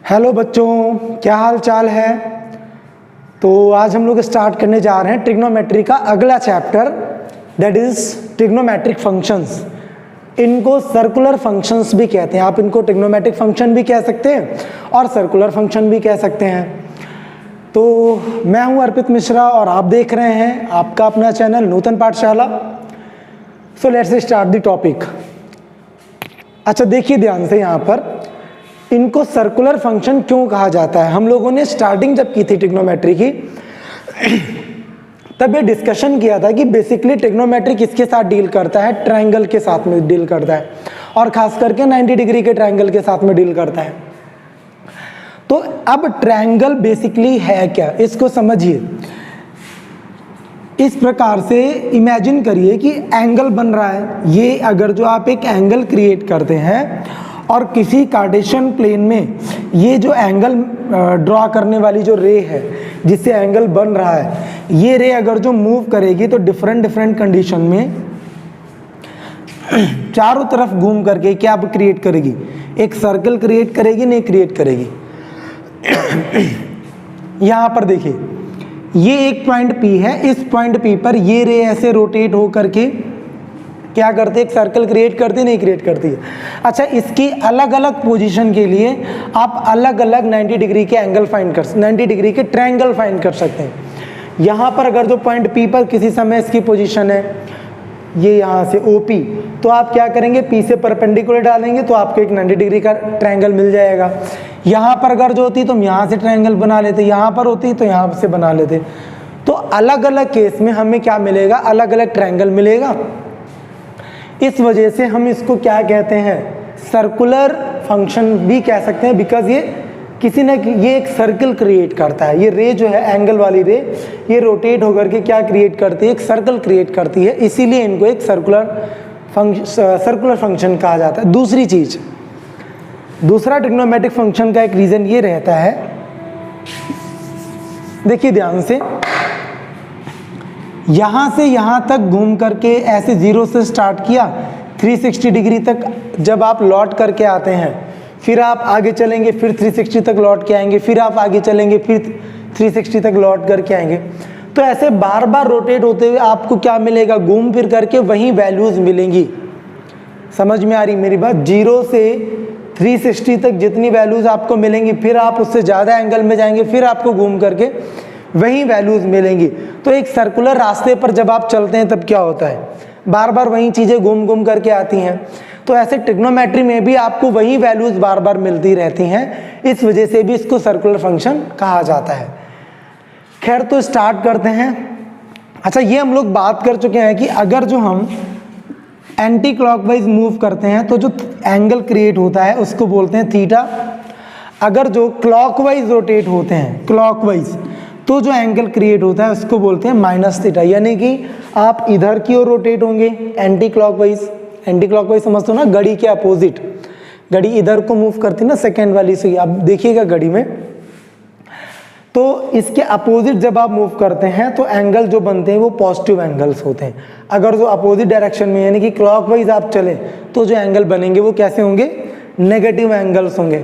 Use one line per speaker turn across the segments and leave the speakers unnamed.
Hello बच्चों, क्या हाल चाल है। तो आज हम लोग स्टार्ट करने जा रहे हैं ट्रिग्नोमेट्री का अगला chapter, that is trigonometric functions. इनको सर्कुलर फंक्शंस भी कहते हैं। आप इनको ट्रिग्नोमेट्रिक फंक्शन भी कह सकते हैं और सर्कुलर फंक्शन भी कह सकते हैं। तो मैं हूं अर्पित मिश्रा और आप देख रहे हैं आपका अपना चैनल नूतन पाठशाला। So let's start the topic. अच्छा, देखिए ध्यान से, यहाँ पर इनको सर्कुलर फंक्शन क्यों कहा जाता है। हम लोगों ने स्टार्टिंग जब की थी ट्रिग्नोमेट्री की तब ये डिस्कशन किया था कि बेसिकली ट्रिग्नोमेट्री किसके साथ डील करता है, ट्रायंगल के साथ में डील करता है और खास करके 90 डिग्री के ट्रायंगल के साथ में डील करता है। तो अब ट्रायंगल बेसिकली है क्या, इसको समझिए। इस प्रकार से इमेजिन करिए कि एंगल बन रहा है। ये अगर जो आप एक एंगल क्रिएट करते हैं और किसी कार्टेशियन प्लेन में ये जो एंगल ड्रॉ करने वाली जो रे है जिससे एंगल बन रहा है, ये रे अगर जो मूव करेगी तो डिफरेंट कंडीशन में चारों तरफ घूम करके क्या क्रिएट करेगी, एक सर्कल क्रिएट करेगी, नहीं क्रिएट करेगी। यहां पर देखिए, ये एक पॉइंट P है। इस पॉइंट P पर ये रे ऐसे रोटेट हो करके क्या करते, एक सर्कल क्रिएट करती, नहीं क्रिएट करती है। अच्छा, इसकी अलग अलग पोजीशन के लिए आप अलग अलग 90 डिग्री के एंगल फाइंड कर 90 डिग्री के ट्रायंगल फाइंड कर सकते हैं। यहाँ पर अगर जो पॉइंट P पर किसी समय इसकी पोजीशन है ये यहाँ से OP, तो आप क्या करेंगे, P से परपेंडिकुलर डालेंगे तो आपको एक 90 डिग्री का ट्रायंगल मिल जाएगा। यहाँ पर अगर जो होती तो हम यहाँ से ट्रायंगल बना लेते, यहाँ पर होती तो यहाँ से बना लेते। तो अलग अलग केस में हमें क्या मिलेगा, अलग अलग ट्रायंगल मिलेगा। इस वजह से हम इसको क्या कहते हैं, सर्कुलर फंक्शन भी कह सकते हैं, बिकॉज ये किसी न ये एक सर्कल क्रिएट करता है। ये रे जो है, एंगल वाली रे, ये रोटेट होकर के क्या क्रिएट करती है, एक सर्कल क्रिएट करती है। इसीलिए इनको एक सर्कुलर फंक्शन कहा जाता है। दूसरी चीज, दूसरा ट्रिग्नोमेट्रिक फंक्शन का एक रीजन ये रहता है, देखिए ध्यान से, यहां से यहां तक घूम करके ऐसे 0 से स्टार्ट किया, 360 डिग्री तक जब आप लौट करके आते हैं, फिर आप आगे चलेंगे, फिर 360 तक लौट के आएंगे, फिर आप आगे चलेंगे, फिर 360 तक लौट करके आएंगे। तो ऐसे बार बार रोटेट होते हुए आपको क्या मिलेगा, घूम फिर करके वही वैल्यूज मिलेंगी। समझ में आ रही मेरी बात। 0 से 360 तक जितनी वैल्यूज आपको मिलेंगी, फिर आप उससे ज़्यादा एंगल में जाएंगे, फिर आपको घूम करके वही वैल्यूज मिलेंगी। तो एक सर्कुलर रास्ते पर जब आप चलते हैं तब क्या होता है, बार बार वही चीज़ें घूम घूम करके आती हैं। तो ऐसे ट्रिग्नोमेट्री में भी आपको वही वैल्यूज बार बार मिलती रहती हैं। इस वजह से भी इसको सर्कुलर फंक्शन कहा जाता है। खैर, तो स्टार्ट करते हैं। अच्छा, ये हम लोग बात कर चुके हैं कि अगर जो हम एंटी क्लॉकवाइज मूव करते हैं तो जो एंगल क्रिएट होता है उसको बोलते हैं थीटा। अगर जो क्लॉकवाइज रोटेट होते हैं, क्लॉकवाइज, तो जो एंगल क्रिएट होता है उसको बोलते हैं माइनस थीटा। यानी कि आप इधर की ओर रोटेट होंगे एंटी क्लॉकवाइज। एंटी क्लॉकवाइज समझते हो ना, घड़ी के अपोजिट। घड़ी इधर को मूव करती ना, सेकेंड वाली से, आप देखिएगा घड़ी में, तो इसके अपोजिट जब आप मूव करते हैं तो एंगल जो बनते हैं वो पॉजिटिव एंगल्स होते हैं। अगर जो अपोजिट डायरेक्शन में यानी कि क्लॉकवाइज आप चलें तो जो एंगल बनेंगे वो कैसे होंगे, नेगेटिव एंगल्स होंगे।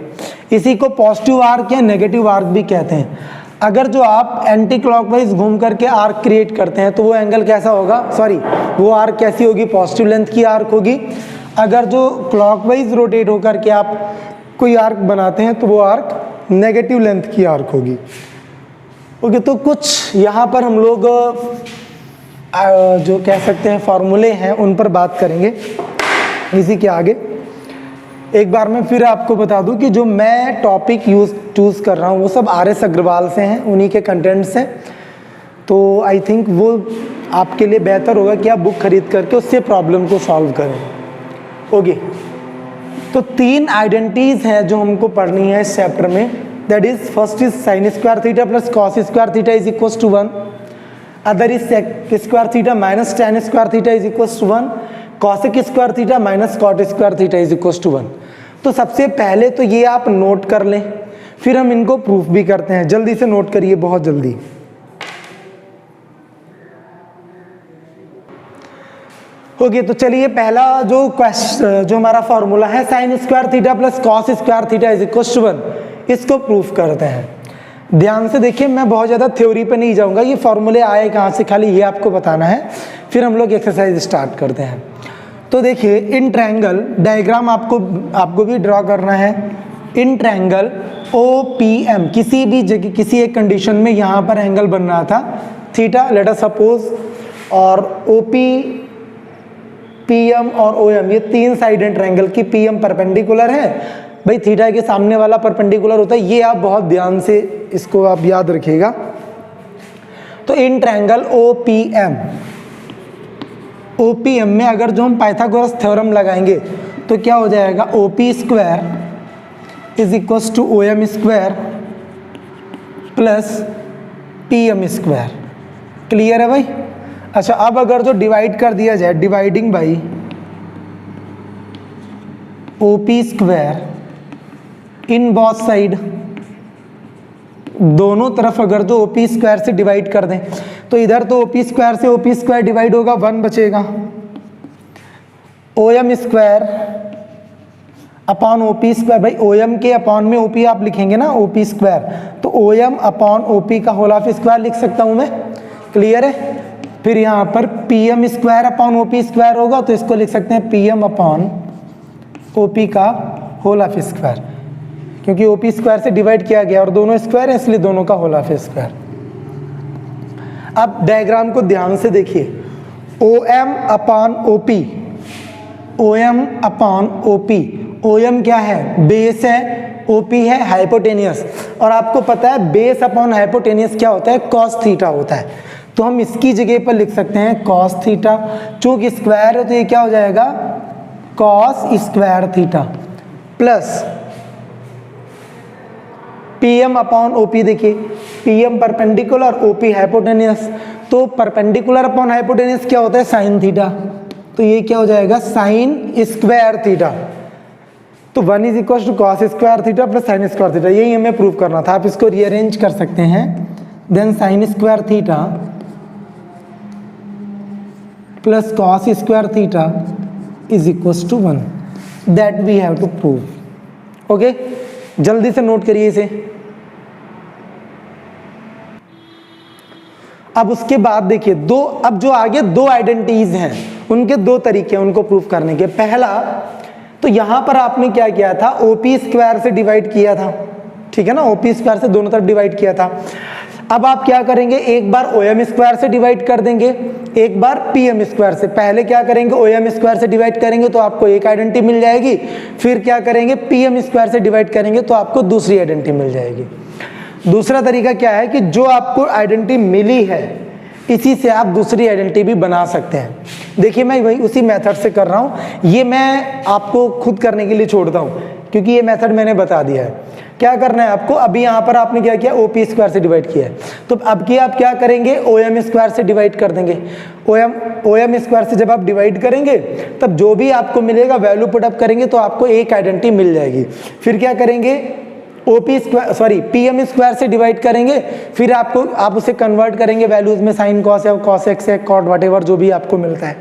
इसी को पॉजिटिव आर्क या नेगेटिव आर्क भी कहते हैं। अगर जो आप एंटी क्लॉकवाइज घूम करके आर्क क्रिएट करते हैं तो वो एंगल कैसा होगा, वो आर्क कैसी होगी, पॉजिटिव लेंथ की आर्क होगी। अगर जो क्लॉकवाइज रोटेट होकर के आप कोई आर्क बनाते हैं तो वो आर्क नेगेटिव लेंथ की आर्क होगी। ओके, तो कुछ यहाँ पर हम लोग जो कह सकते हैं फॉर्मूले हैं उन पर बात करेंगे इसी के आगे। एक बार मैं फिर आपको बता दूं कि जो मैं टॉपिक चूज़ कर रहा हूं वो सब RS अग्रवाल से हैं, उन्हीं के कंटेंट्स हैं। तो आई थिंक वो आपके लिए बेहतर होगा कि आप बुक खरीद करके उससे प्रॉब्लम को सॉल्व करें। ओके, तो 3 आइडेंटिटीज हैं जो हमको पढ़नी है इस चैप्टर में। That is, first is sine square theta plus cos square theta is equal to 1। Other is sec square theta minus tan square theta is equal to 1। Cosec square theta minus cot square theta is equal to 1। तो सबसे पहले तो ये आप note कर लें, फिर हम इनको प्रूफ भी करते हैं। जल्दी से नोट करिए, बहुत जल्दी। ओके, तो चलिए पहला जो हमारा फॉर्मूला है, sine square theta plus cos square theta is equal to 1। इसको प्रूफ करते हैं। ध्यान से देखिए, मैं बहुत ज़्यादा थ्योरी पे नहीं जाऊंगा, ये फॉर्मूले आए कहाँ से खाली ये आपको बताना है, फिर हम लोग एक्सरसाइज स्टार्ट करते हैं। तो देखिए, इन ट्रायंगल डायग्राम आपको भी ड्रॉ करना है। इन ट्रायंगल OPM किसी भी जगह किसी एक कंडीशन में यहाँ पर एंगल बन रहा था थीटा, लेट अस सपोज, और OP, PM और OM ये तीन साइडेड ट्रायंगल की PM परपेंडिकुलर है भाई, थीटा के सामने वाला परपेंडिकुलर होता है, ये आप बहुत ध्यान से इसको आप याद रखिएगा। तो इन ट्रायंगल OPM में अगर जो हम पाइथागोरस थ्योरम लगाएंगे तो क्या हो जाएगा, OP square is equals to OM square plus PM square. Clear है भाई? अच्छा, अब अगर जो डिवाइड कर दिया जाए, dividing by OP square in both side, दोनों तरफ अगर तो OP स्क्वायर से डिवाइड कर दें तो इधर तो OP स्क्वायर से OP स्क्वायर डिवाइड होगा, 1 बचेगा। OM square upon OP square, भाई OM के अपॉन में OP आप लिखेंगे ना, OP स्क्वायर, तो OM अपॉन OP का होल ऑफ स्क्वायर लिख सकता हूं मैं। क्लियर है? फिर यहाँ पर PM square upon OP square होगा तो इसको लिख सकते हैं PM अपॉन OP का होल ऑफ स्क्वायर, क्योंकि OP स्क्वायर से डिवाइड किया गया और दोनों स्क्वायर है इसलिए दोनों का होल ऑफ स्क्वायर। अब डायग्राम को ध्यान से देखिए, OM upon OP, OM upon OP, OM क्या है, बेस है, OP है हाइपोटेनियस, और आपको पता है बेस अपॉन हाइपोटेनियस क्या होता है, कॉस थीटा होता है। तो हम इसकी जगह पर लिख सकते हैं कॉस थीटा, चूंकि स्क्वायर है तो ये क्या हो जाएगा, cos square theta plus PM upon OP। देखिए PM परपेंडिकुलर, OP हाइपोटेनियस, तो परपेंडिकुलर अपॉन हाइपोटेनियस क्या होता है, साइन थीटा, तो ये क्या हो जाएगा, साइन स्क्वायर थीटा। तो 1 is equal to cos square theta plus sine square theta, यही हमें प्रूव करना था। आप इसको रीअरेंज कर सकते हैं, then sine square theta plus cos square theta is equal to 1, that we have to prove. Okay, जल्दी से नोट करिए इसे। अब उसके बाद देखिए अब जो आगे दो आइडेंटिटीज हैं उनके दो तरीके हैं उनको प्रूफ करने के। पहला तो यहां पर आपने क्या किया था, OP स्क्वायर से डिवाइड किया था, ठीक है ना, OP स्क्वायर से दोनों तरफ डिवाइड किया था। अब आप क्या करेंगे, एक बार OM स्क्वायर से डिवाइड कर देंगे, एक बार PM स्क्वायर से। पहले क्या करेंगे, OM स्क्वायर से डिवाइड करेंगे तो आपको एक आइडेंटिटी मिल जाएगी, फिर क्या करेंगे, PM स्क्वायर से डिवाइड करेंगे तो आपको दूसरी आइडेंटिटी मिल जाएगी। दूसरा तरीका क्या है कि जो आपको आइडेंटिटी मिली है इसी से आप दूसरी आइडेंटिटी भी बना सकते हैं। देखिए मैं वही उसी मेथड से कर रहा हूँ, ये मैं आपको खुद करने के लिए छोड़ता हूँ क्योंकि ये मेथड मैंने बता दिया है। क्या करना है आपको, अभी यहाँ पर आपने क्या किया, OP स्क्वायर से डिवाइड किया है, तो अब की आप क्या करेंगे, OM स्क्वायर से डिवाइड कर देंगे। OM स्क्वायर से जब आप डिवाइड करेंगे तब जो भी आपको मिलेगा वैल्यू पुटअप करेंगे तो आपको एक आइडेंटिटी मिल जाएगी। फिर क्या करेंगे, PM स्क्वायर से डिवाइड करेंगे, फिर आप उसे कन्वर्ट करेंगे वैल्यूज में, साइन कॉस है, कॉस एक्स है, कॉट व्हाटएवर जो भी आपको मिलता है,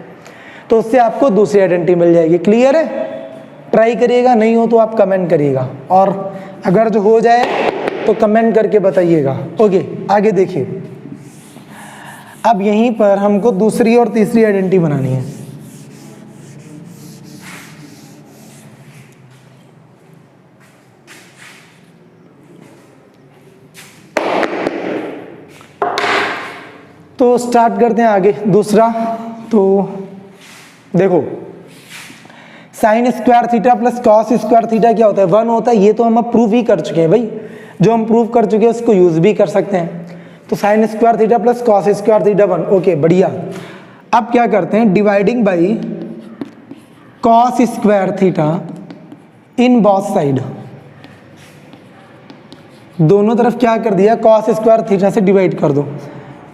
तो उससे आपको दूसरी आइडेंटिटी मिल जाएगी। क्लियर है? ट्राई करिएगा, नहीं हो तो आप कमेंट करिएगा, और अगर जो हो जाए तो कमेंट करके बताइएगा। ओके, आगे देखिए। अब यहीं पर हमको दूसरी और तीसरी आइडेंटिटी बनानी है। तो स्टार्ट करते हैं आगे। दूसरा तो देखो, sign square theta plus cos square theta क्या होता है, 1 होता है। ये तो हम अब प्रूव ही कर चुके हैं भाई, जो हम प्रूव कर चुके हैं उसको यूज भी कर सकते हैं। तो sine square theta plus cos square theta 1, okay बढ़िया। अब क्या करते हैं, dividing by cos square theta in both side, दोनों तरफ क्या कर दिया, कॉस स्क्वायर थीटा से डिवाइड कर दो,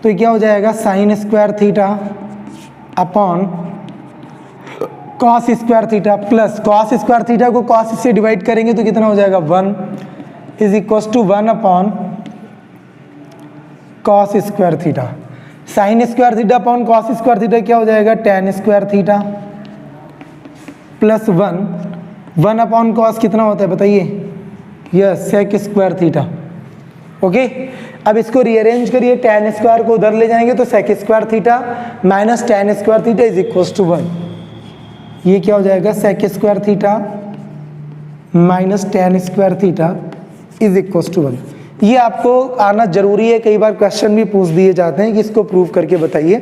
तो ये क्या हो जाएगा, sine square theta upon cos square theta plus cos square theta को कॉस से डिवाइड करेंगे तो कितना हो जाएगा, 1 is equal to 1 upon cos square theta. Sine square theta upon cos square theta क्या हो जाएगा, tan square theta plus 1 upon cos कितना होता है बताइए, yes sec square theta. Okay, अब इसको रीअरेंज करिए, tan स्क्वायर को उधर ले जाएंगे तो sec square theta minus tan square theta is equal to 1। ये क्या हो जाएगा, sec square theta minus tan square theta is equal to 1। ये आपको आना जरूरी है, कई बार क्वेश्चन भी पूछ दिए जाते हैं कि इसको प्रूव करके बताइए।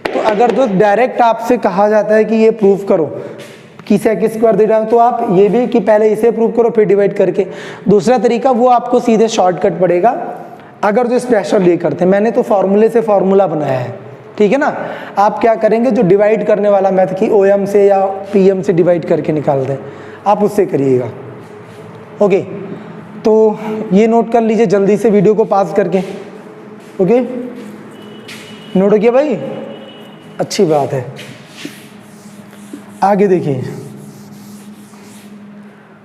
तो अगर तो डायरेक्ट आपसे कहा जाता है कि ये प्रूव करो कि सेक स्क्वायर थीटा, तो आप ये भी कि पहले इसे प्रूव करो फिर डिवाइड करके। दूसरा तरीका वो आपको सीधे शॉर्टकट पड़ेगा अगर जो स्पेशल ये करते हैं। मैंने तो फॉर्मूले से फॉर्मूला बनाया है, ठीक है ना। आप क्या करेंगे, जो डिवाइड करने वाला मैथ की OM से या PM से डिवाइड करके निकाल दें, आप उससे करिएगा। ओके, तो ये नोट कर लीजिए जल्दी से वीडियो को पास करके। ओके, नोट हो गया भाई, अच्छी बात है। आगे देखिए,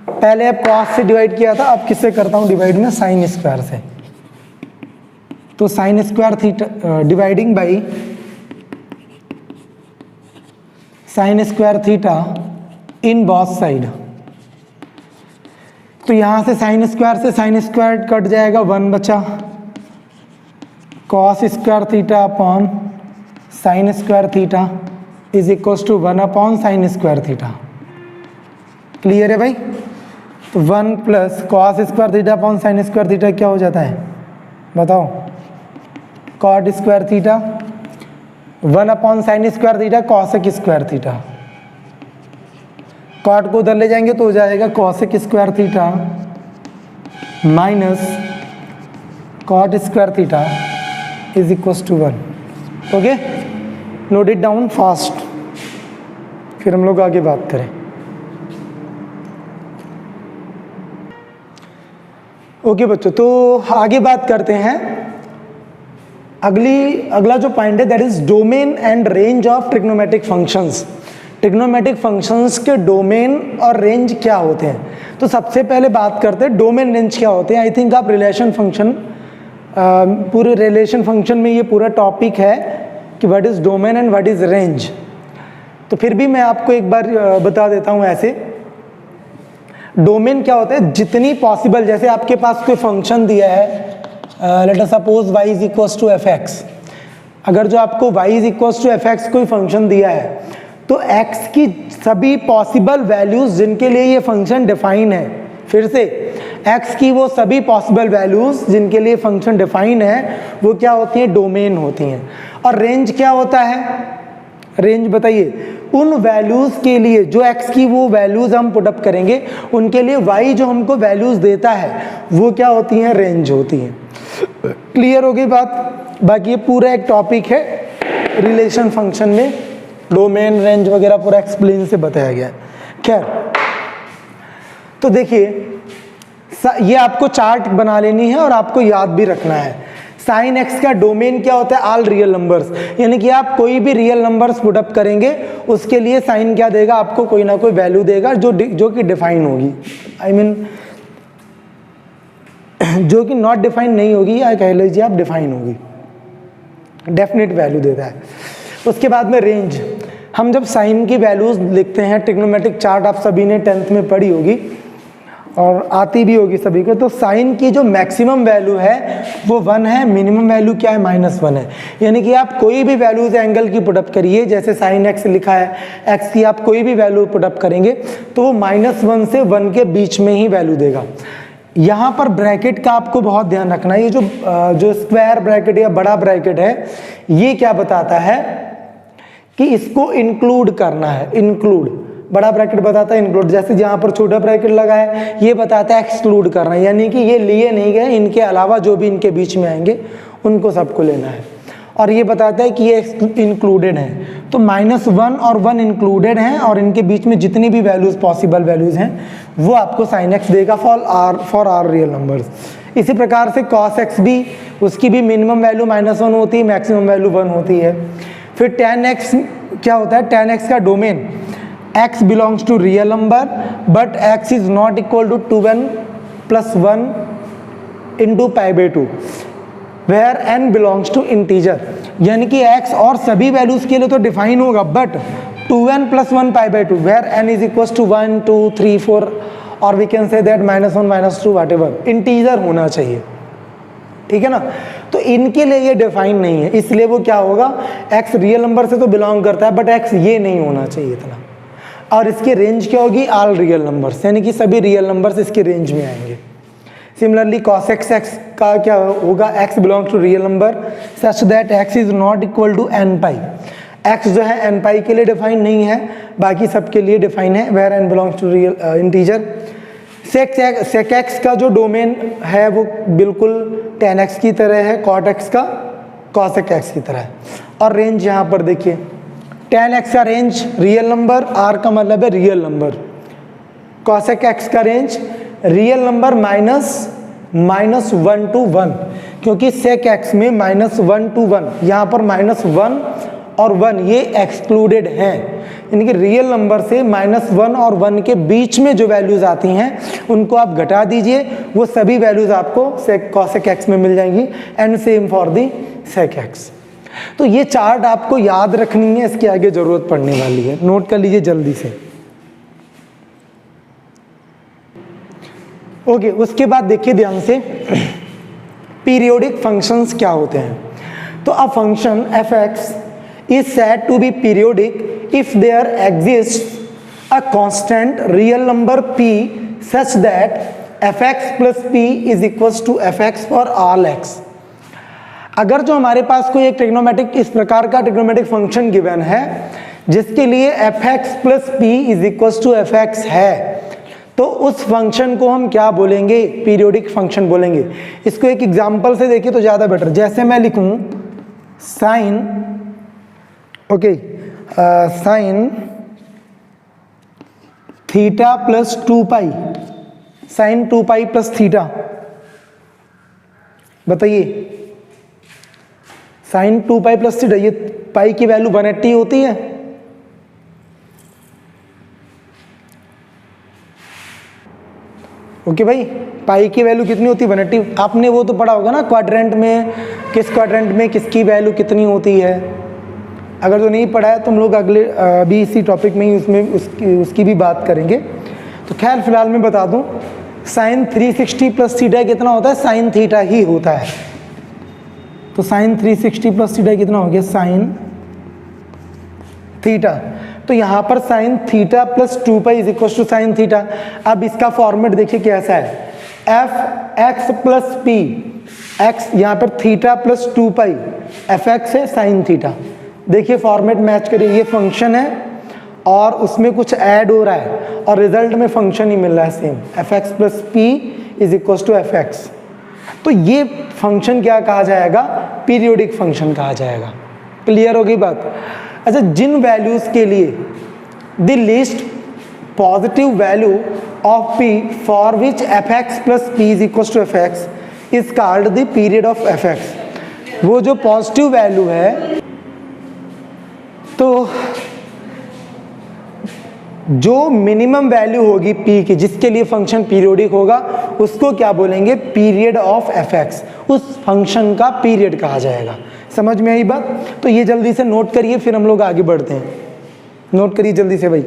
पहले अब कॉस से डिवाइड किया था, अब किससे करता हूं डिवाइड में, साइन स्क्वायर से। तो sine square theta dividing by sine square theta in both side. तो यहां से साइन स्क्वायर से साइन स्क्वायर कट जाएगा, 1 बचा, cos square theta upon sine square theta is equal to 1 upon sine square theta. Clear है भाई। तो 1 plus cos square theta upon sine square theta क्या हो जाता है बताओ, cot square theta, 1 upon sine square theta cosec square theta. Cot को उधर ले जाएंगे तो हो जाएगा cosec square theta minus cot square theta is equal to 1। Okay, note it down fast, फिर हम लोग आगे बात करें। ओके बच्चों, तो आगे बात करते हैं। अगला जो पॉइंट है that is domain and range of trigonometric functions. Trigonometric functions के डोमेन और रेंज क्या होते हैं। तो सबसे पहले बात करते हैं डोमेन रेंज क्या होते हैं। आई थिंक आप रिलेशन फंक्शन, पूरे रिलेशन फंक्शन में ये पूरा टॉपिक है कि what is domain and what is range. तो फिर भी मैं आपको एक बार बता देता हूँ ऐसे। डोमेन क्या होता है, जितनी पॉसिबल, जैसे आपके पास कोई फंक्शन दिया है, let us suppose y is equal to fx। अगर जो आपको y is equal to fx कोई फंक्शन दिया है, तो x की सभी पॉसिबल वैल्यूज जिनके लिए ये फंक्शन डिफाइन है, फिर से x की वो सभी पॉसिबल वैल्यूज जिनके लिए फंक्शन डिफाइन है, वो क्या होती हैं, डोमेन होती हैं। और रेंज क्या होता है, रेंज बताइए, उन वैल्यूज के लिए जो x की वो वैल्यूज हम पुटअप करेंगे, उनके लिए y जो हमको वैल्यूज देता है वो क्या होती हैं, रेंज होती हैं। क्लियर हो गई बात। बाकी ये पूरा एक टॉपिक है रिलेशन फंक्शन में, डोमेन रेंज वगैरह पूरा एक्सप्लेन से बताया गया है। खैर, तो देखिए ये आपको चार्ट बना लेनी है और आपको याद भी रखना है। साइन एक्स का डोमेन क्या होता है, ऑल रियल नंबर्स, यानी कि आप कोई भी रियल नंबर्स पुटअप करेंगे उसके लिए साइन क्या देगा, आपको कोई ना कोई वैल्यू देगा जो कि डिफाइन होगी। आई मीन जो कि नॉट डिफाइन नहीं होगी, या कह लीजिए आप डिफाइन होगी, डेफिनेट वैल्यू देता है। उसके बाद में रेंज, हम जब साइन की वैल्यूज लिखते हैं, ट्रिग्नोमेट्रिक चार्ट आप सभी ने 10th में पढ़ी होगी और आती भी होगी सभी को। तो साइन की जो मैक्सिमम वैल्यू है वो 1 है, मिनिमम वैल्यू क्या है, -1 है। यानी कि आप कोई भी वैल्यूज एंगल की पुटअप करिए, जैसे साइन एक्स लिखा है, एक्स की आप कोई भी वैल्यू पुटअप करेंगे तो वो -1 से 1 के बीच में ही वैल्यू देगा। यहाँ पर ब्रैकेट का आपको बहुत ध्यान रखना है। ये जो स्क्वायर ब्रैकेट या बड़ा ब्रैकेट है, ये क्या बताता है कि इसको इंक्लूड करना है। इंक्लूड, बड़ा ब्रैकेट बताता है इंक्लूड, जैसे यहाँ पर छोटा ब्रैकेट लगा है ये बताता है एक्सक्लूड करना, यानी कि ये लिए नहीं गए, इनके अलावा जो भी इनके बीच में आएंगे उनको सबको लेना है। और ये बताता है कि ये इंक्लूडेड है, तो -1 और 1 इंक्लूडेड हैं और इनके बीच में जितनी भी वैल्यूज पॉसिबल वैल्यूज हैं वो आपको साइन एक्स देगा फॉर आर रियल नंबर्स। इसी प्रकार से कॉस एक्स भी, उसकी भी मिनिमम वैल्यू -1 होती है, मैक्सिमम वैल्यू 1 होती है। फिर tan x क्या होता है, tan x का domain, x belongs to real number but x is not equal to 2n + 1 into π/2 where n belongs to integer. यानी कि x और सभी वैल्यूज के लिए तो डिफाइन होगा, but 2n + 1 π/2 where n is equal to 1, 2, 3, 4 और we can say that -1 -2 whatever, integer होना चाहिए, ठीक है ना। तो इनके लिए ये डिफाइन नहीं है, इसलिए वो क्या होगा, x रियल नंबर से तो बिलोंग करता है बट x ये नहीं होना चाहिए इतना। और इसकी रेंज क्या होगी, ऑल रियल नंबर्स, यानी कि सभी रियल नंबर्स इसकी रेंज में आएंगे। सिमिलरली cos x का क्या होगा, x belongs to real number such that x is not equal to n pi. x जो है n पाई के लिए डिफाइन नहीं है, बाकी सबके लिए डिफाइन है, where n belongs to real integer. sec x का जो डोमेन है वो बिल्कुल tan x की तरह है, cot x का cos x की तरह है। और रेंज यहाँ पर देखिए, tan x का रेंज रियल नंबर, r का मतलब है रियल नंबर, cos x का रेंज रियल नंबर -1 to 1, क्योंकि sec x में -1 to 1, यहाँ पर -1 और 1 ये एक्सक्लूडेड हैं, यानी कि रियल नंबर से -1 और 1 के बीच में जो वैल्यूज आती हैं उनको आप घटा दीजिए, वो सभी वैल्यूज आपको cos x में मिल जाएंगी, and same for the sec x। तो ये चार्ट आपको याद रखनी है, इसके आगे जरूरत पड़ने वाली है, नोट कर लीजिए जल्दी से। ओके, उसके बाद देखिए ध्यान से, पीरियोडिक फंक्शंस क्या होते हैं। तो a function f(x) is said to be periodic if there exists a constant real number p such that f(x) plus p is equals to f(x) for all x। अगर जो हमारे पास कोई एक ट्रिग्नोमेट्रिक, इस प्रकार का ट्रिग्नोमेट्रिक फंक्शन गिवन है जिसके लिए f(x) plus p is equals to f(x) है, तो उस फंक्शन को हम क्या बोलेंगे, पीरियोडिक फंक्शन बोलेंगे। इसको एक एग्जांपल से देखिए तो ज़्यादा बेटर, जैसे मैं लिखूं sine, okay, sine theta plus 2 pi, sine 2 pi plus theta, बताइए साइन 2 पाई प्लस थीटा, ये पाई की वैल्यू 180 होती है, ओके भाई, पाई की वैल्यू कितनी होती है, 180। आपने वो तो पढ़ा होगा ना क्वाड्रेंट में, किस क्वाड्रेंट में किसकी वैल्यू कितनी होती है। अगर जो नहीं पढ़ा है तो हम लोग अगले अभी इसी टॉपिक में ही उसमें उसकी भी बात करेंगे। तो खैर फिलहाल मैं बता दूं, साइन 360 प्लस थीटा कितना होता है, साइन थीटा ही होता है। तो साइन 360 प्लस थीटा कितना हो गया, साइन थीटा। तो यहाँ पर sine theta plus 2 pi is equal to sine theta. अब इसका फॉर्मेट देखिए कैसा है, f x plus p, x यहाँ पर theta plus 2 pi, f x है साइन थीटा। देखिए फॉर्मेट मैच करिए, ये फंक्शन है और उसमें कुछ ऐड हो रहा है और रिजल्ट में फंक्शन ही मिल रहा है same, f x plus p is equal to f x. तो ये फंक्शन क्या कहा जाएगा, पीरियोडिक फंक्शन कहा जाएगा। क्लियर हो गई बात। अच्छा, जिन वैल्यूज के लिए the least positive value of p for which f(x) plus p is equal to f(x) is called the period of f(x)। वो जो पॉजिटिव वैल्यू है, तो जो मिनिमम वैल्यू होगी p की जिसके लिए फंक्शन पीरियोडिक होगा उसको क्या बोलेंगे, पीरियड ऑफ f(x)। उस फंक्शन का पीरियड कहा जाएगा। समझ में आई बात। तो ये जल्दी से नोट करिए, फिर हम लोग आगे बढ़ते हैं। नोट करिए जल्दी से भाई।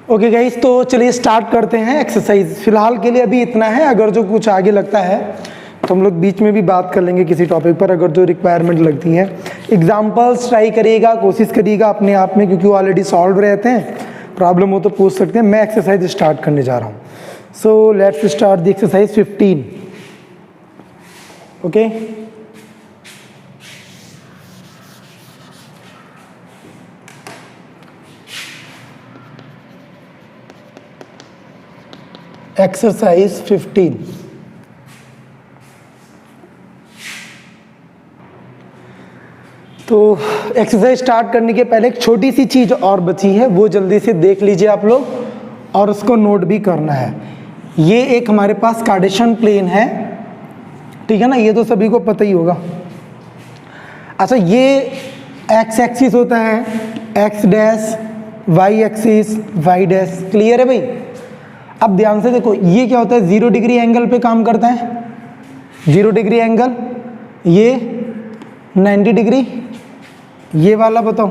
ओके गाइस, तो चलिए स्टार्ट करते हैं एक्सरसाइज। फिलहाल के लिए अभी इतना है, अगर जो कुछ आगे लगता है तो हम लोग बीच में भी बात कर लेंगे किसी टॉपिक पर, अगर जो रिक्वायरमेंट लगती है। एग्जाम्पल्स ट्राई करिएगा, कोशिश करिएगा अपने आप में, क्योंकि वो ऑलरेडी सॉल्व रहते हैं। प्रॉब्लम हो तो पूछ सकते हैं। मैं एक्सरसाइज स्टार्ट करने जा रहा हूँ। So let's start the exercise 15। Okay, exercise 15। तो एक्सरसाइज स्टार्ट करने के पहले एक छोटी सी चीज़ और बची है, वो जल्दी से देख लीजिए आप लोग और उसको नोट भी करना है। ये एक हमारे पास कार्टेशियन प्लेन है, ठीक है ना, ये तो सभी को पता ही होगा। अच्छा, ये एक्स एक्सिस होता है, x dash, y axis, y dash. Clear है भाई। अब ध्यान से देखो, ये क्या होता है, 0 डिग्री एंगल पे काम करता है। 0 डिग्री एंगल, ये 90 डिग्री, ये वाला बताओ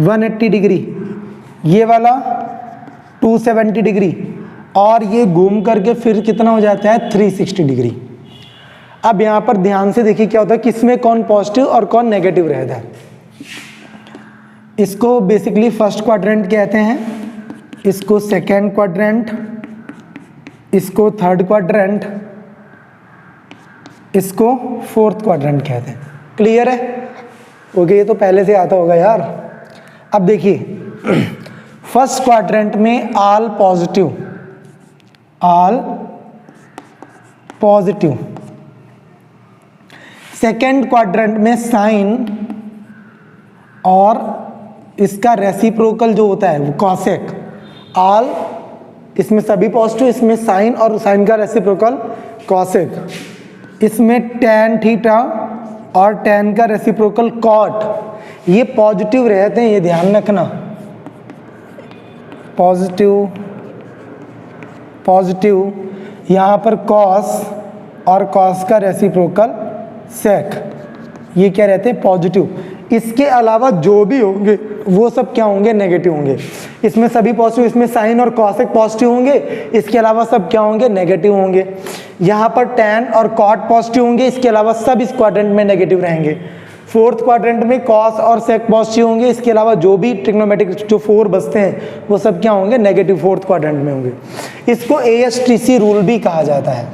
180 डिग्री, ये वाला 270 डिग्री, और ये घूम करके फिर कितना हो जाता है 360 डिग्री। अब यहाँ पर ध्यान से देखिए क्या होता है, किसमें कौन पॉजिटिव और कौन नेगेटिव रहता है। इसको बेसिकली फर्स्ट क्वाड्रेंट कहते हैं, इसको सेकेंड क्वाड्रेंट, इसको थर्ड क्वाड्रेंट, इसको फोर्थ क्वाड्रेंट कहते हैं। क्लियर है? ओके, ये तो पहले से आता होगा यार। अब देखिए फर्स्ट क्वाड्रेंट में all positive, all positive. Second quadrant में साइन और इसका रेसिप्रोकल जो होता है वो कॉसेक, ऑल, इसमें सभी पॉजिटिव, इसमें साइन और साइन का रेसिप्रोकल कॉसेक, इसमें tan थीटा और tan का रेसिप्रोकल कॉट। ये पॉजिटिव रहते हैं, ये ध्यान रखना, पॉजिटिव पॉजिटिव। यहाँ पर कॉस और कॉस का रेसिप्रोकल सेक, ये क्या रहते हैं पॉजिटिव। इसके अलावा जो भी होंगे वो सब क्या होंगे नेगेटिव होंगे। इसमें सभी पॉजिटिव, इसमें साइन और कॉसेक पॉजिटिव होंगे, इसके अलावा सब क्या होंगे नेगेटिव होंगे। यहाँ पर tan और cot पॉजिटिव होंगे, इसके अलावा सब इस क्वाड्रेंट में नेगेटिव रहेंगे। फोर्थ क्वाड्रेंट में cos और sec पॉजिटिव होंगे, इसके अलावा जो भी ट्रिग्नोमेट्रिक जो 4 बचते हैं वो सब क्या होंगे नेगेटिव फोर्थ क्वाड्रेंट में होंगे। इसको ASTC रूल भी कहा जाता है।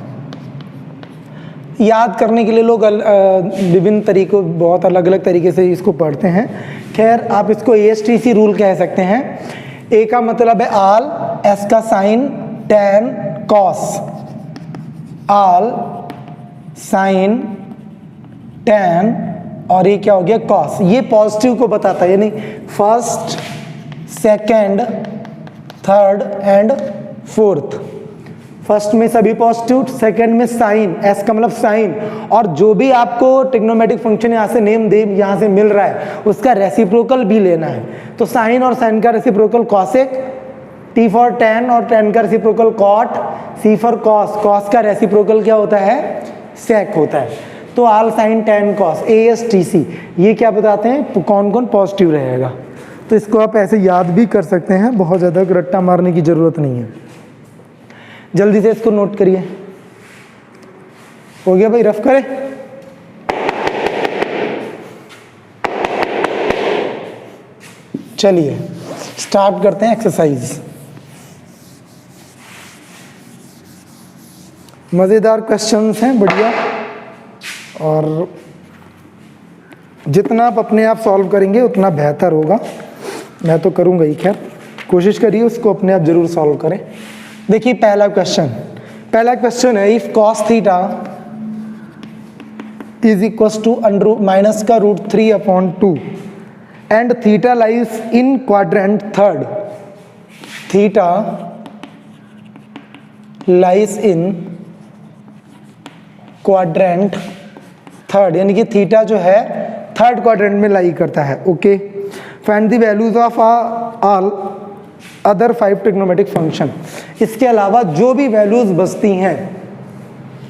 याद करने के लिए लोग विभिन्न तरीकों, बहुत अलग अलग तरीके से इसको पढ़ते हैं। खैर, आप इसको ASTC रूल कह सकते हैं। A का मतलब है ऑल, S का sine, tan cos, all sine tan, और ये क्या हो गया cos। ये पॉजिटिव को बताता है, यानी first, second, third and fourth. First में सभी पॉजिटिव, सेकंड में साइन, एस का मतलब साइन, और जो भी आपको ट्रिग्नोमेट्रिक फंक्शन यहाँ से नेम दे यहाँ से मिल रहा है उसका रेसिप्रोकल भी लेना है। तो साइन और साइन का reciprocal cosec, T for tan और tan का reciprocal cot, C for cos, cos का रेसिप्रोकल क्या होता है सेक होता है। तो all sine tan cos, ASTC, ये क्या बताते हैं कौन कौन पॉजिटिव रहेगा। तो इसको आप ऐसे याद भी कर सकते हैं, बहुत ज़्यादा रट्टा मारने की ज़रूरत नहीं है। जल्दी से इसको नोट करिए। हो गया भाई, रफ करें। चलिए स्टार्ट करते हैं एक्सरसाइज। मज़ेदार क्वेश्चंस हैं, बढ़िया, और जितना आप अपने आप सॉल्व करेंगे उतना बेहतर होगा। मैं तो करूँगा ही, खैर कोशिश करिए उसको अपने आप ज़रूर सॉल्व करें। देखिए पहला क्वेश्चन है, if cos theta is equal to minus का √3/2 and theta lies in quadrant third, theta lies in quadrant third, यानी कि थीटा जो है थर्ड क्वाड्रेंट में लाई करता है। Okay, find the values of all other 5 trigonometric function. इसके अलावा जो भी वैल्यूज बचती हैं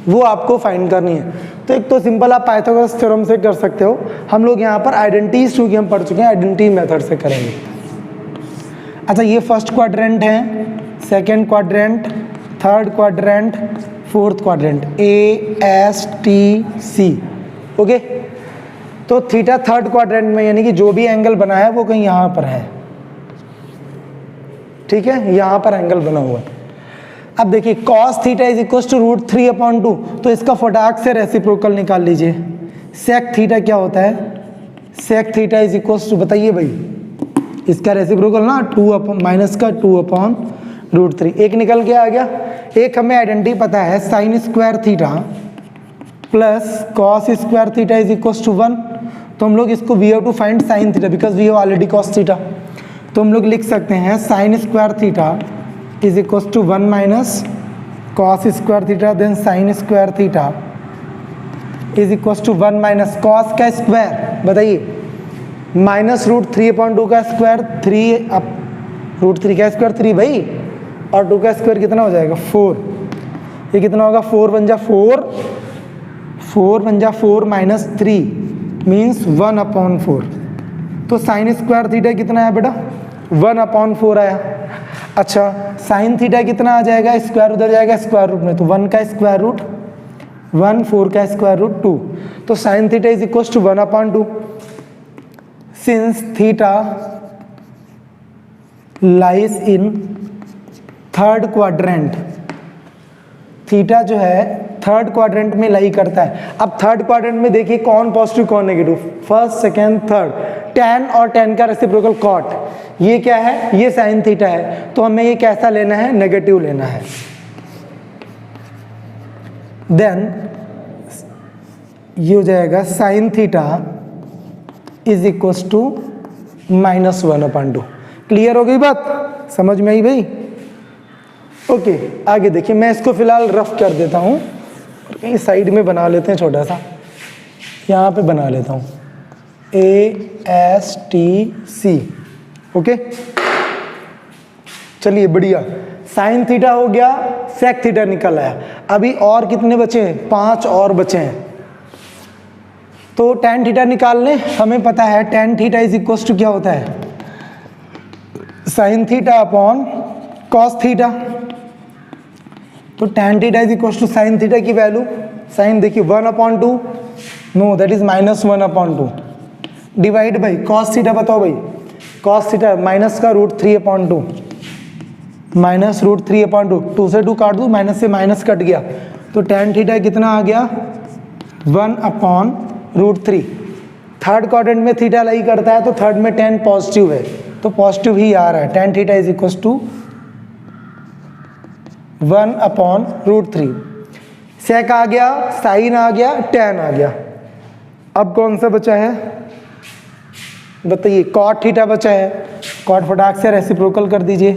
वो आपको फाइंड करनी है। तो एक तो सिंपल आप पाइथागोरस थ्योरम से कर सकते हो। हम लोग यहाँ पर आइडेंटिटीज चूंकि हम पढ़ चुके हैं, आइडेंटिटी मेथड से करेंगे। अच्छा, ये फर्स्ट क्वाड्रेंट है, second quadrant, third quadrant, fourth quadrant, ASTC। Okay, तो थीटा थर्ड क्वाड्रेंट में, यानी कि जो भी एंगल बना है वो कहीं यहाँ पर है। ठीक है, यहाँ पर एंगल बना हुआ है। अब देखिए cos theta is equal to √3/2, तो इसका फटाक से रेसिप्रोकल निकाल लीजिए। sec थीटा क्या होता है, sec theta is equal to, बताइए भाई, इसका रेसिप्रोकल ना 2 माइनस का 2/√3। एक निकल के आ गया। एक हमें आइडेंटिटी पता है, sine square theta plus cos square theta is equal to 1। तो हम लोग इसको we have to find sine theta because we have already cos theta. तो हम लोग लिख सकते हैं sine square theta is equal to 1 minus cos square theta, then sine square theta is equal to 1 minus cos का square, बताइए, minus √3/2 का square, 3 अब √3 का स्क्वायर 3 भाई, और 2 का स्क्वायर कितना हो जाएगा 4। ये कितना होगा 4 बन जा 4, 4 बन जा 4 माइनस 3 मीन्स 1/4। तो साइन स्क्वायर थीटा कितना है बेटा 1/4 आया। अच्छा साइन थीटा कितना आ जाएगा, स्क्वायर उधर जाएगा स्क्वायर रूट में, तो 1 का स्क्वायर रूट 1, 4 का स्क्वायर रूट 2, तो sine theta is equal to 1/2। Since theta lies in third quadrant, theta जो है थर्ड क्वाड्रेंट में लाई करता है। अब थर्ड क्वाड्रेंट में देखिए कौन पॉजिटिव कौन negative, first second third, tan और tan का रेसिप्रोकल cot, ये क्या है, ये साइन थीटा है, तो हमें ये कैसा लेना है, नेगेटिव लेना है। देन ये हो जाएगा sine theta is equal to -1/2। Clear हो गई बात, समझ में आई भाई? ओके आगे देखिए, मैं इसको फिलहाल रफ कर देता हूँ, कहीं साइड में बना लेते हैं छोटा सा, यहाँ पे बना लेता हूँ ASTC। ओके चलिए बढ़िया, साइन थीटा हो गया, सेक थीटा निकल आया। अभी और कितने बचे हैं, 5 और बचे हैं। तो tan थीटा निकाल लें, हमें पता है tan theta is equal to क्या होता है, sine theta upon cos theta. तो tan theta is equal to sine theta की वैल्यू, साइन देखिए 1/2, no that is -1/2 divide by cos theta, बताओ भाई कॉस थीटा माइनस का √3/2, -√3/2, 2 से 2 काट दूँ, माइनस से माइनस कट गया, तो tan थीटा कितना आ गया 1/√3। थर्ड क्वाड्रेंट में थीटा लाई करता है, तो थर्ड में tan पॉजिटिव है, तो पॉजिटिव ही आ रहा है। tan theta is equal to 1/√3। Sec आ गया, साइन आ गया, tan आ गया। अब कौन सा बचा है बताइए, cot थीटा बचा है। cot फटाक से रेसिप्रोकल कर दीजिए,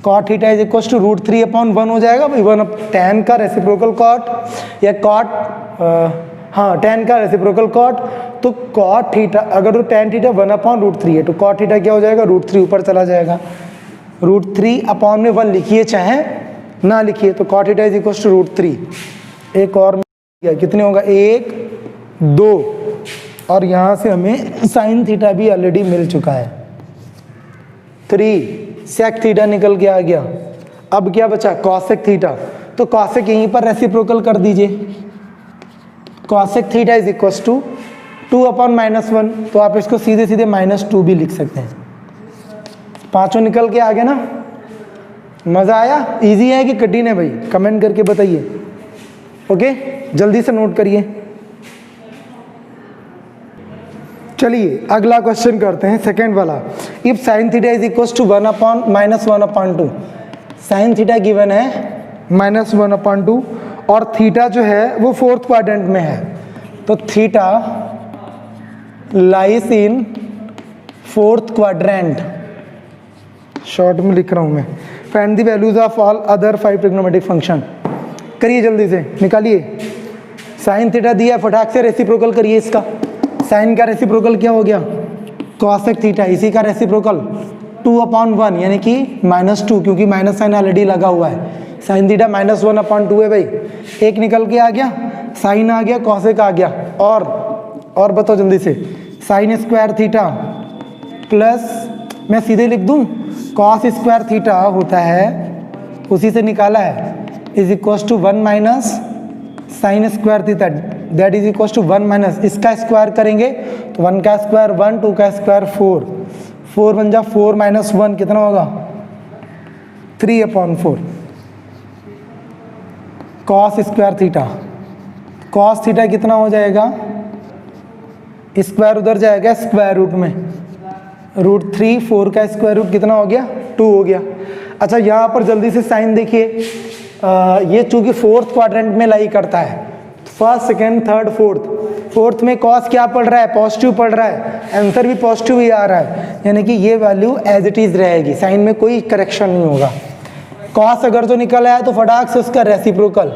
cot theta is equal to √3/1 हो जाएगा भाई, 1 tan का रेसिप्रोकल cot या cot हाँ tan का रेसिप्रोकल cot, तो cot थीटा अगर तो tan थीटा 1/√3 है, तो cot थीटा क्या हो जाएगा, √3 ऊपर चला जाएगा, √3/1 लिखिए चाहे ना लिखिए, तो cot theta is equal to √3। एक और कितने होगा, 1 2, और यहाँ से हमें साइन थीटा भी ऑलरेडी मिल चुका है 3, सेक थीटा निकल के आ गया। अब क्या बचा, कॉसेक थीटा, तो कॉसेक यहीं पर रेसिप्रोकल कर दीजिए, cosec theta is equal to 2/-1, तो आप इसको सीधे सीधे -2 भी लिख सकते हैं। पांचों निकल के आ गया ना, मज़ा आया? इजी है कि कठिन है भाई, कमेंट करके बताइए। ओके जल्दी से नोट करिए। चलिए अगला क्वेश्चन करते हैं, सेकेंड वाला। If sine theta is equal to 1/-1/2, sine theta given है -1/2 और थीटा जो है वो फोर्थ क्वाड्रेंट में है, तो theta lies in fourth quadrant, short में लिख रहा हूं मैं, find the values of all other 5 trigonometric function. करिए जल्दी से, निकालिए। साइन थीटा दिया, फटाक से रेसिप्रोकल करिए इसका। साइन का रेसिप्रोकल क्या हो गया, कॉसेक थीटा, इसी का रेसिप्रोकल 2/1 यानी कि -2, क्योंकि माइनस साइन ऑलरेडी लगा हुआ है। साइन थीटा -1/2 है भाई, एक निकल के आ गया, साइन आ गया, कॉसेक आ गया, और बताओ जल्दी से, साइन स्क्वायर थीटा प्लस, मैं सीधे लिख दूं, कॉस स्क्वायर थीटा होता है, उसी से निकाला है, is equal to 1 - sine square theta, that is equal to 1 - इसका स्क्वायर करेंगे तो 1 का स्क्वायर 1, 2 का स्क्वायर 4, 4 बन जा 4 - 1 कितना होगा, 3/4। Cos square theta, cos theta कितना हो जाएगा, स्क्वायर उधर जाएगा स्क्वायर रूट में, √3, 4 का स्क्वायर रूट कितना हो गया, 2 हो गया। अच्छा यहाँ पर जल्दी से साइन देखिए, ये चूंकि फोर्थ क्वाड्रेंट में लाई करता है, फर्स्ट सेकेंड थर्ड फोर्थ में कॉस क्या पड़ रहा है, पॉजिटिव पड़ रहा है, आंसर भी पॉजिटिव ही आ रहा है, यानी कि ये वैल्यू एज इट इज रहेगी, साइन में कोई करेक्शन नहीं होगा। कॉस अगर जो निकल आया तो फटाक से उसका रेसिप्रोकल,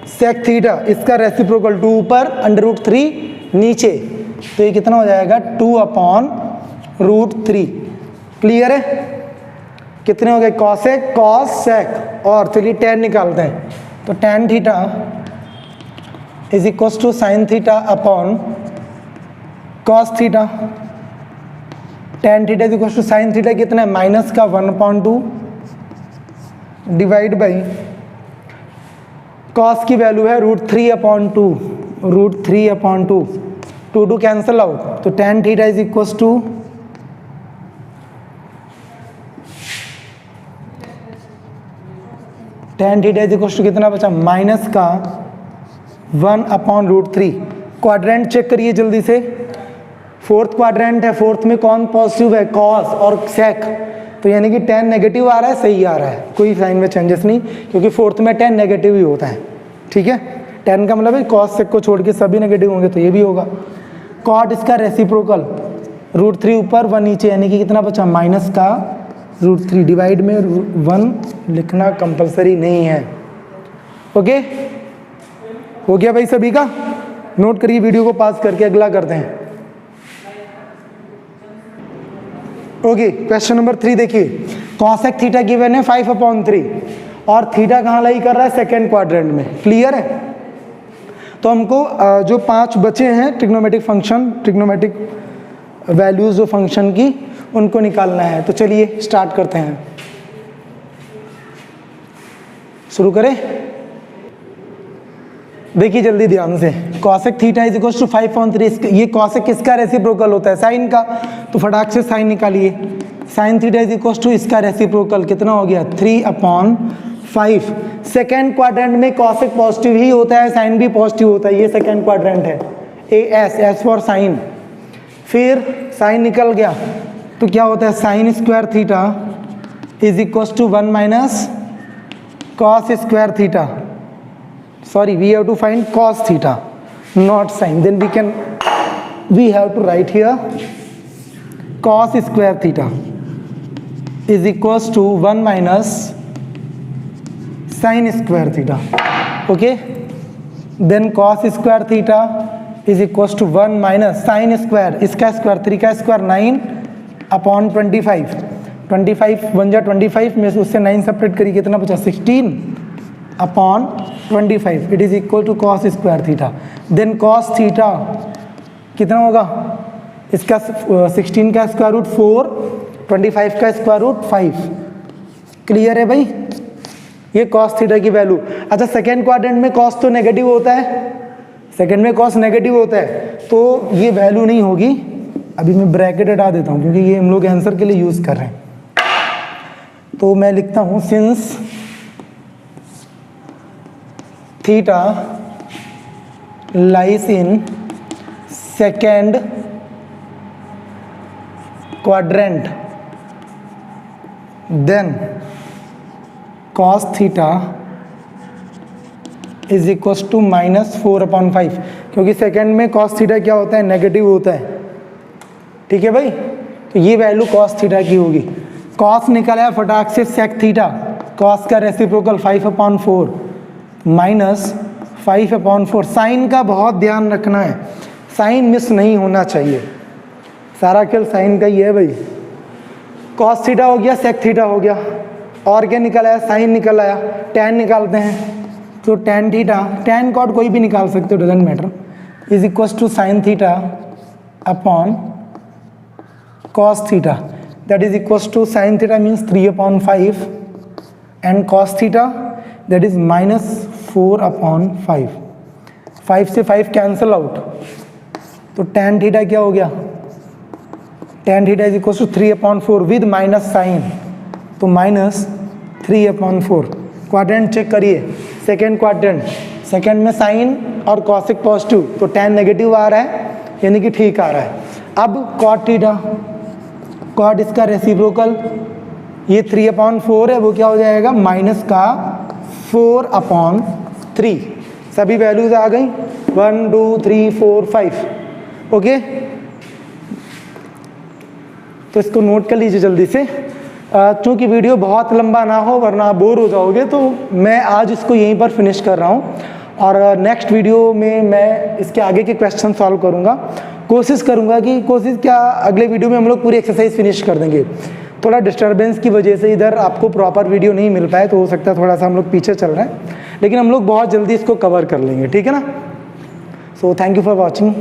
सेक थीटा इसका रेसिप्रोकल 2 ऊपर, √3 नीचे, तो ये कितना हो जाएगा 2/√3। क्लियर है? कितने हो गए, कॉसेक कॉस सेक, और चलिए tan निकालते हैं, तो tan theta is equal to sine theta upon cos theta. tan theta is equal to sine theta कितना है, -1/2 डिवाइड बाई कॉस की वैल्यू है √3/2, √3/2, 2 कैंसिल आउट, तो tan theta is equal to tan theta is equal to कितना बचा, minus का 1/√3। Quadrant check करिए जल्दी से, फोर्थ क्वाड्रेंट है, फोर्थ में कौन पॉजिटिव है, कॉस और सेक, तो यानी कि tan नेगेटिव आ रहा है, सही आ रहा है, कोई साइन में चेंजेस नहीं, क्योंकि फोर्थ में tan नेगेटिव ही होता है। ठीक है, tan का मतलब है कॉस सेक को छोड़ के सभी नेगेटिव होंगे, तो ये भी होगा। कॉट इसका रेसिप्रोकल, √3 ऊपर 1 नीचे, यानी कि कितना बचा, माइनस का √3, डिवाइड में 1 लिखना कंपलसरी नहीं है। ओके, हो गया भाई सभी का, नोट करिए, वीडियो को पास करके अगला करते हैं। ओके, क्वेश्चन नंबर 3 देखिए, कॉसेक थीटा गिवन है 5/3 और थीटा कहाँ लाई कर रहा है, सेकेंड क्वाड्रेंट में। क्लियर है, तो हमको जो 5 बचे हैं ट्रिग्नोमेट्रिक फंक्शन, ट्रिग्नोमेट्रिक वैल्यूज जो फंक्शन की, उनको निकालना है। तो चलिए स्टार्ट करते हैं, शुरू करें। देखिए जल्दी ध्यान से, cosec theta is equal to 5/3, ये कॉसेक किसका रेसिप्रोकल होता है, साइन का, तो फटाक से साइन निकालिए। Sine theta is equal to इसका रेसिप्रोकल कितना हो गया, 3/5। सेकेंड क्वाड्रेंट में कॉसेक पॉजिटिव ही होता है, साइन भी पॉजिटिव होता है, ये सेकेंड क्वाड्रेंट है, एस फॉर साइन। फिर साइन निकल गया तो क्या होता है, sine square theta is equal to 1 minus cos square theta, sorry we have to find cos theta not sin, then we have to write here cos square theta is equals to 1 minus sin square theta. Okay, then cos square theta is equals to 1 minus sin square, इसका square 3 का square 9/25, 25 1 जा 25 में से उससे 9 separate करिए, कितना बचा, 16/25, it is equal to cos square theta. Then cos theta कितना होगा, इसका 16 का स्क्वायर रूट 4, 25 का स्क्वायर रूट 5। क्लियर है भाई, ये कॉस थीटा की वैल्यू। अच्छा, सेकेंड क्वाड्रेंट में कॉस तो नेगेटिव होता है, सेकेंड में कॉस नेगेटिव होता है, तो ये वैल्यू नहीं होगी। अभी मैं ब्रैकेट हटा देता हूँ, क्योंकि ये हम लोग आंसर के लिए यूज कर रहे हैं। तो मैं लिखता हूँ, since theta lies in second quadrant, then cos theta is equals to -4/5, क्योंकि सेकेंड में cos थीटा क्या होता है, नेगेटिव होता है। ठीक है भाई, तो ये वैल्यू cos थीटा की होगी। cos निकला फटाक से sec थीटा, cos का रेसिप्रोकल 5/4 माइनस 5/4। साइन का बहुत ध्यान रखना है, साइन मिस नहीं होना चाहिए, सारा खेल साइन का ही है भाई। कॉस थीटा हो गया, सेक थीटा हो गया, और क्या निकल आया, साइन निकल आया। tan निकालते हैं, तो tan थीटा, tan कॉट कोई भी निकाल सकते हो, doesn't matter, is equal to sine theta upon cos theta, that is equal to sine theta means 3/5 and cos theta that is -4/5। 5 से 5 कैंसल आउट, तो tan थीटा क्या हो गया, tan theta is equal to 3/4 with minus sine, तो -3/4। Quadrant check करिए, second quadrant, second में sine और cosec positive, तो tan नेगेटिव आ रहा है, यानी कि ठीक आ रहा है। अब कॉट थीटा, कॉट इसका रेसिप्रोकल, ये 3/4 है, वो क्या हो जाएगा, माइनस का 4/3। सभी वैल्यूज आ गई, 1 2 3 4 5। ओके, तो इसको नोट कर लीजिए जल्दी से, चूँकि वीडियो बहुत लंबा ना हो वरना आप बोर हो जाओगे, तो मैं आज इसको यहीं पर फिनिश कर रहा हूँ, और नेक्स्ट वीडियो में मैं इसके आगे के क्वेश्चन सॉल्व करूँगा। कोशिश करूँगा कि अगले वीडियो में हम लोग पूरी एक्सरसाइज फिनिश कर देंगे। थोड़ा डिस्टर्बेंस की वजह से इधर आपको प्रॉपर वीडियो नहीं मिल पाए, तो हो सकता है थोड़ा सा हम लोग पीछे चल रहे हैं, लेकिन हम लोग बहुत जल्दी इसको कवर कर लेंगे। ठीक है ना, so thank you for watching.